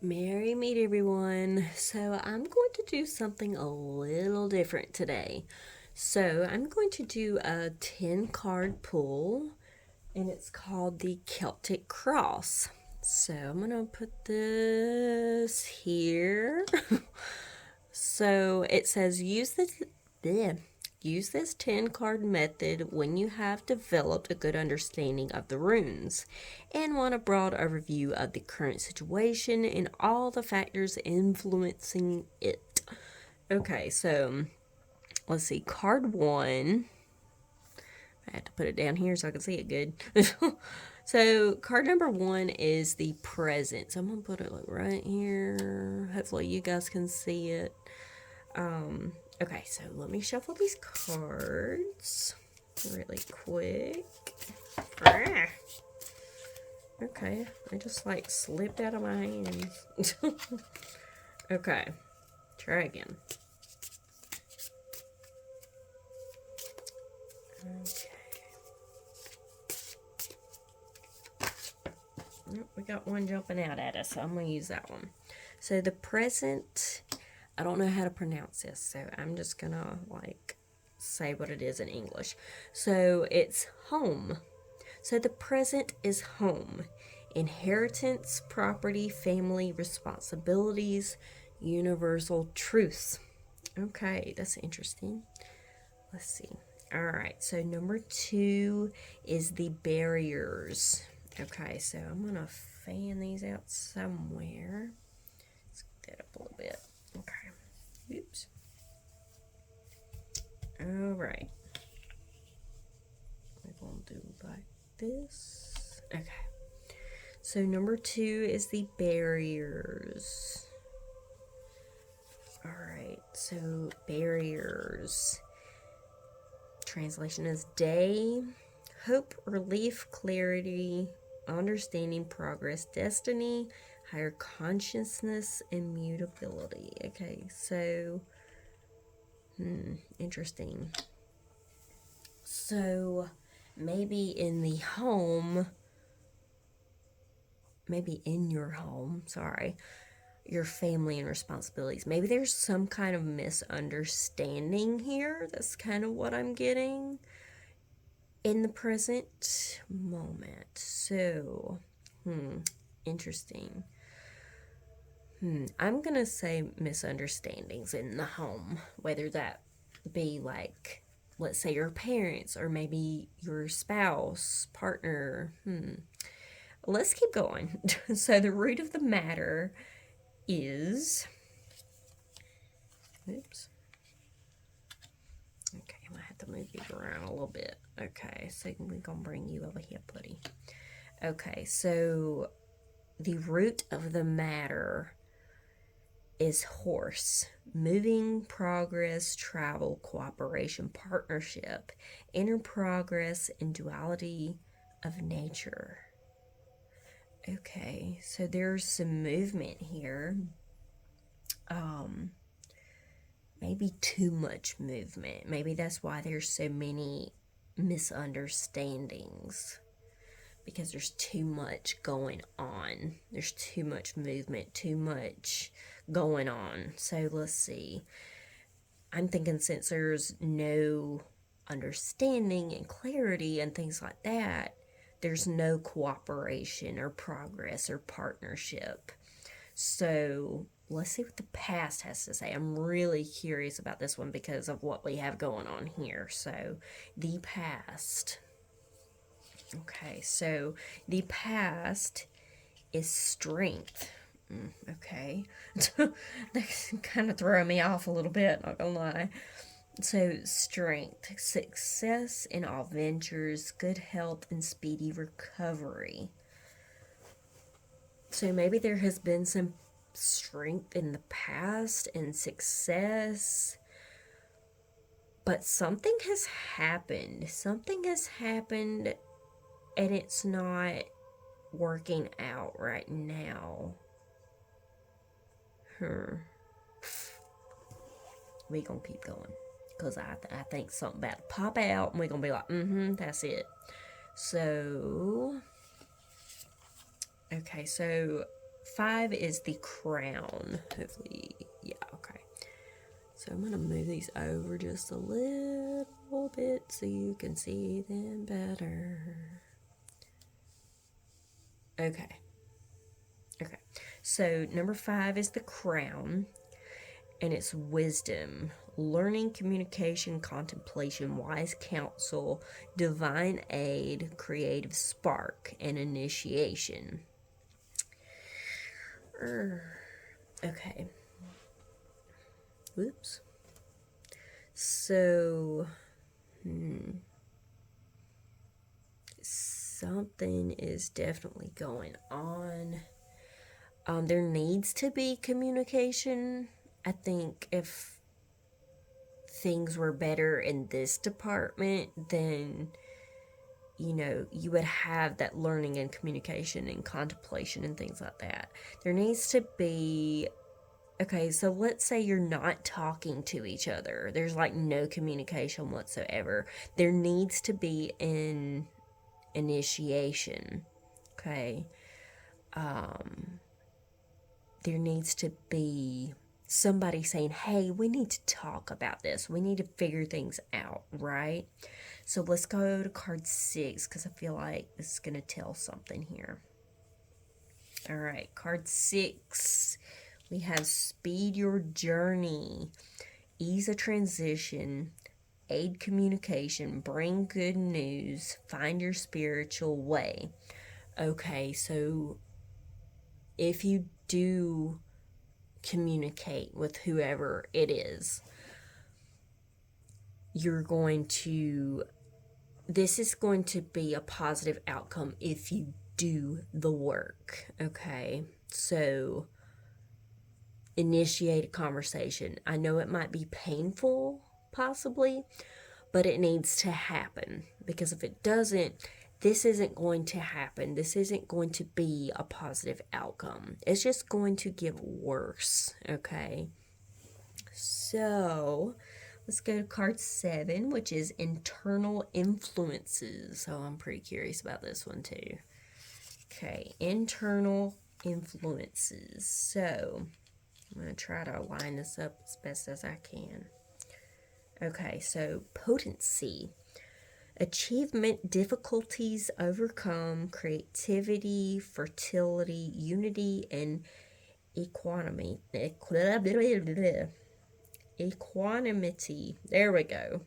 Merry meet everyone. So I'm going to do something a little different today. So I'm going to do a 10 card pull and it's called the Celtic Cross. So I'm going to put this here. So it says use this 10 card method when you have developed a good understanding of the runes and want a broad overview of the current situation and all the factors influencing it. Okay, so let's see. Card 1. I have to put it down here so I can see it good. So card number 1 is the present. So I'm going to put it like right here. Hopefully you guys can see it. Okay, so let me shuffle these cards really quick. Okay, I just like slipped out of my hands. Okay, try again. Okay. We got one jumping out at us, so I'm going to use that one. So the present, I don't know how to pronounce this, so I'm just going to like say what it is in English. So it's home. So the present is home. Inheritance, property, family, responsibilities, universal truths. Okay, that's interesting. Let's see. All right, so number 2 is the barriers. Okay, so I'm going to fan these out somewhere. Let's get that up a little bit. Okay. Oops. All right. We're going to do like this. Okay. So number 2 is the barriers. All right. So barriers. Translation is day, hope, relief, clarity, understanding, progress, destiny, higher consciousness, immutability. Okay, so interesting. So maybe in the home, maybe in your home, sorry, your family and responsibilities. Maybe there's some kind of misunderstanding here. That's kind of what I'm getting in the present moment. So, interesting. I'm going to say misunderstandings in the home, whether that be like, let's say your parents or maybe your spouse, partner. Let's keep going. So the root of the matter is, oops. Okay, I might have to move these around a little bit. Okay, so we're going to bring you over here, buddy. Okay, so the root of the matter is horse. Moving, progress, travel, cooperation, partnership, inner progress, and duality of nature. Okay, so there's some movement here. Maybe too much movement. Maybe that's why there's so many misunderstandings. Because there's too much going on. There's too much movement, too much going on. So let's see. I'm thinking since there's no understanding and clarity and things like that, there's no cooperation or progress or partnership. So let's see what the past has to say. I'm really curious about this one because of what we have going on here. So the past. Okay, so the past is strength. Okay. That kind of throw me off a little bit, not gonna lie. So, strength, success in all ventures, good health, and speedy recovery. So, maybe there has been some strength in the past and success, but something has happened. Something has happened, and it's not working out right now. We gonna keep going because I think something about to pop out and we gonna be like, that's it. So okay, so 5 is the crown. Hopefully, yeah, okay. So I'm going to move these over just a little bit so you can see them better. Okay. Okay. So number 5 is the crown, and it's wisdom, learning, communication, contemplation, wise counsel, divine aid, creative spark, and initiation. Okay. Whoops. So, something is definitely going on. There needs to be communication. I think if things were better in this department, then, you would have that learning and communication and contemplation and things like that. There needs to be, okay, so let's say you're not talking to each other. There's like no communication whatsoever. There needs to be an initiation, okay? There needs to be somebody saying, hey, we need to talk about this. We need to figure things out, right? So let's go to card 6 because I feel like this is going to tell something here. All right, card 6. We have speed your journey, ease a transition, aid communication, bring good news, find your spiritual way. Okay, so if you do communicate with whoever it is, this is going to be a positive outcome if you do the work, okay? So initiate a conversation. I know it might be painful, possibly, but it needs to happen, because if it doesn't, this isn't going to happen. This isn't going to be a positive outcome. It's just going to get worse, okay? So let's go to card 7, which is internal influences. So I'm pretty curious about this one too. Okay, internal influences. So I'm going to try to line this up as best as I can. Okay, so potency. Achievement, difficulties overcome, creativity, fertility, unity, and equanimity. Equanimity. There we go.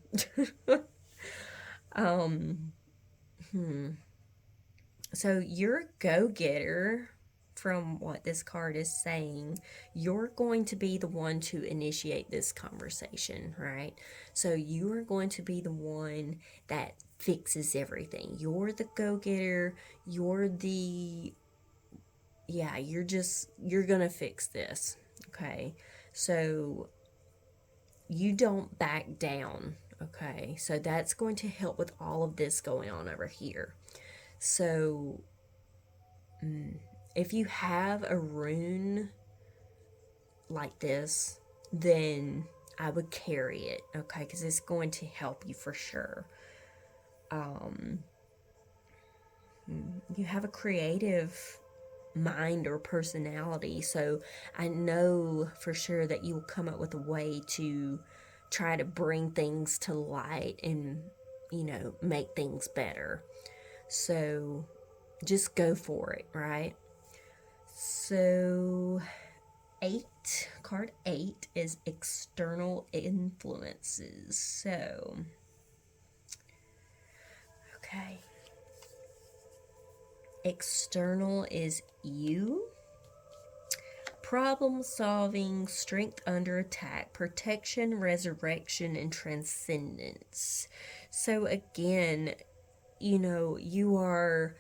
So you're a go-getter. From what this card is saying, you're going to be the one to initiate this conversation, right? So you are going to be the one that fixes everything. You're the go-getter. You're gonna fix this, okay? So you don't back down, okay? So that's going to help with all of this going on over here. So if you have a rune like this, then I would carry it, okay? Because it's going to help you for sure. You have a creative mind or personality, so I know for sure that you will come up with a way to try to bring things to light and, make things better. So just go for it, right? So card 8 is external influences. So, okay. External is you. Problem solving, strength under attack, protection, resurrection, and transcendence. So again, you are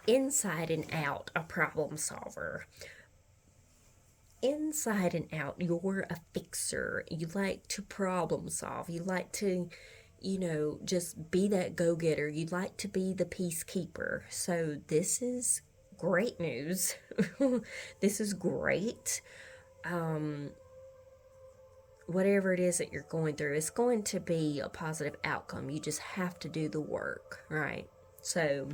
inside and out a problem solver. Inside and out, you're a fixer. You like to problem solve. You like to, just be that go-getter. You like to be the peacekeeper. So this is great news. This is great. Whatever it is that you're going through, it's going to be a positive outcome. You just have to do the work, right? So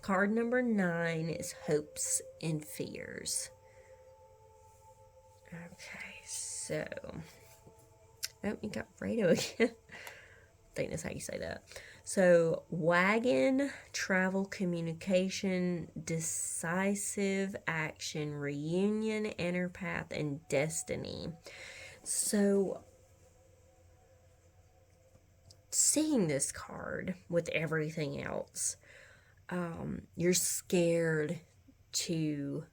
Card number 9 is hopes and fears. Okay, so. Oh, you got Fredo again. I think that's how you say that. So, wagon, travel, communication, decisive action, reunion, inner path, and destiny. So, seeing this card with everything else, you're scared to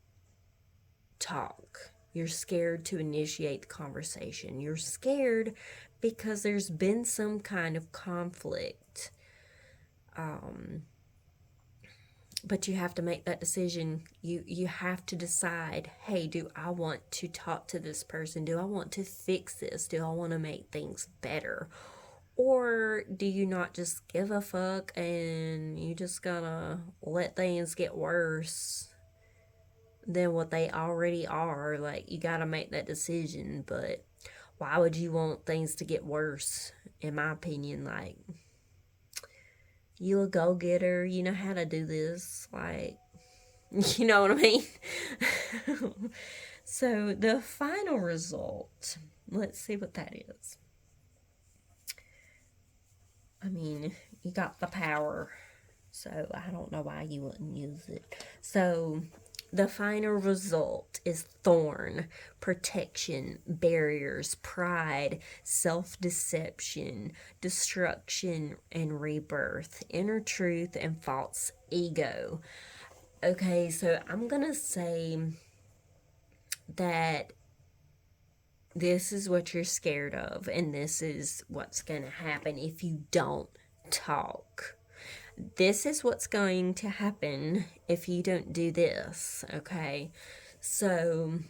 talk. You're scared to initiate the conversation. You're scared because there's been some kind of conflict. But you have to make that decision. You have to decide, hey, do I want to talk to this person? Do I want to fix this? Do I want to make things better? Or do you not just give a fuck and you just gonna let things get worse than what they already are? Like, you gotta make that decision. But why would you want things to get worse? In my opinion, like, you a go-getter, you know how to do this, like, you know what I mean? So the final result, let's see what that is. I mean, you got the power, so I don't know why you wouldn't use it. So the final result is thorn, protection, barriers, pride, self-deception, destruction, and rebirth, inner truth, and false ego. Okay, so I'm gonna say that this is what you're scared of, and this is what's gonna happen if you don't talk. This is what's going to happen if you don't do this, okay? So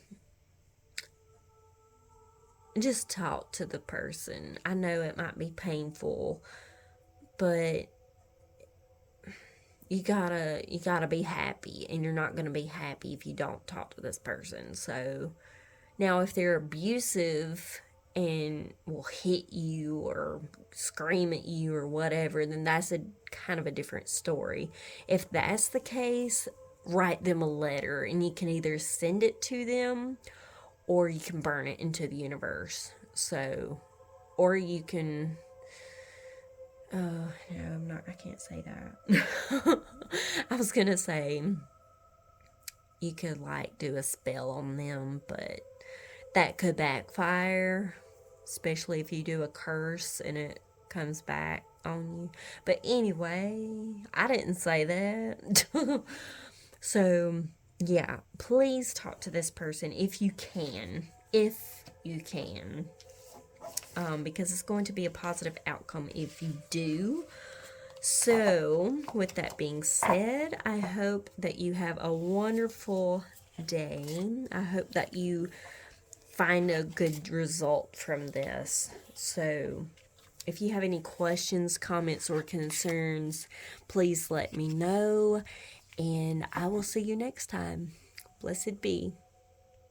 just talk to the person. I know it might be painful, but you gotta be happy, and you're not gonna be happy if you don't talk to this person. So now if they're abusive and will hit you or scream at you or whatever, then that's a kind of a different story. If that's the case, write them a letter, and you can either send it to them or you can burn it into the universe. So, or you can no, I can't say that. I was gonna say you could like do a spell on them, but that could backfire, especially if you do a curse and it comes back on you. But anyway, I didn't say that. So, yeah, please talk to this person if you can. If you can. Because it's going to be a positive outcome if you do. So, with that being said, I hope that you have a wonderful day. I hope that you find a good result from this. So, if you have any questions, comments, or concerns, please let me know. And I will see you next time. Blessed be.